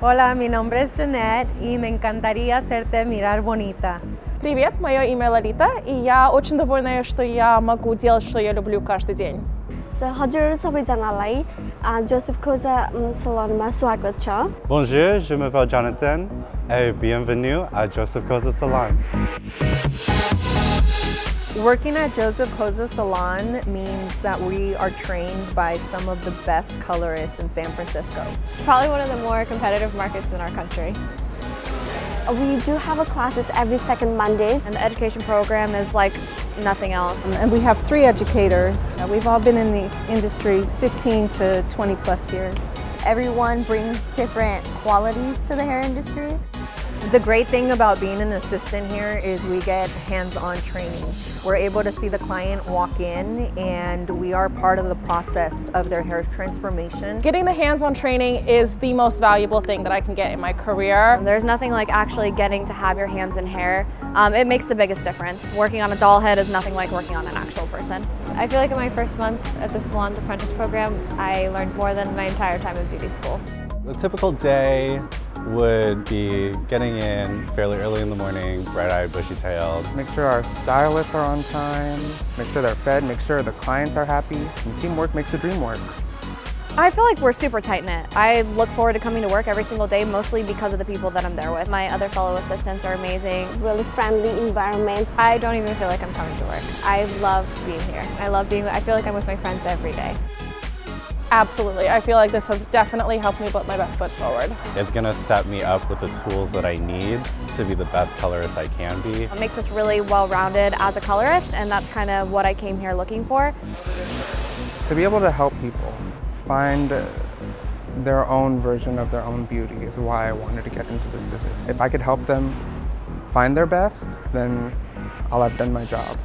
Hola, mi nombre es Jeanette y me encantaría hacerte mirar bonita. Привет, мое имя Лолита, и я очень довольна, что я могу делать, что я люблю каждый день. हजुर सबैजनालाई Joseph कोजा सलोनमा स्वागत छ। Bonjour, je m'appelle Jonathan et bienvenue à Joseph Cozza Salon. Working at Cozza Salon means that we are trained by some of the best colorists in San Francisco. Probably one of the more competitive markets in our country. We do have classes every second Monday. And the education program is like nothing else. And we have 3 educators. We've all been in the industry 15 to 20 plus years. Everyone brings different qualities to the hair industry. The great thing about being an assistant here is we get hands-on training. We're able to see the client walk in and we are part of the process of their hair transformation. Getting the hands-on training is the most valuable thing that I can get in my career. There's nothing like actually getting to have your hands in hair. It makes the biggest difference. Working on a doll head is nothing like working on an actual person. I feel like in my first month at the Salon's apprentice program, I learned more than my entire time in beauty school. A typical day would be getting in fairly early in the morning, bright-eyed, bushy-tailed. Make sure our stylists are on time, make sure they're fed, make sure the clients are happy. And teamwork makes the dream work. I feel like we're super tight-knit. I look forward to coming to work every single day, mostly because of the people that I'm there with. My other fellow assistants are amazing. Really friendly environment. I don't even feel like I'm coming to work. I love being here. I feel like I'm with my friends every day. Absolutely, I feel like this has definitely helped me put my best foot forward. It's gonna set me up with the tools that I need to be the best colorist I can be. It makes us really well-rounded as a colorist, and that's kind of what I came here looking for. To be able to help people find their own version of their own beauty is why I wanted to get into this business. If I could help them find their best, then I'll have done my job.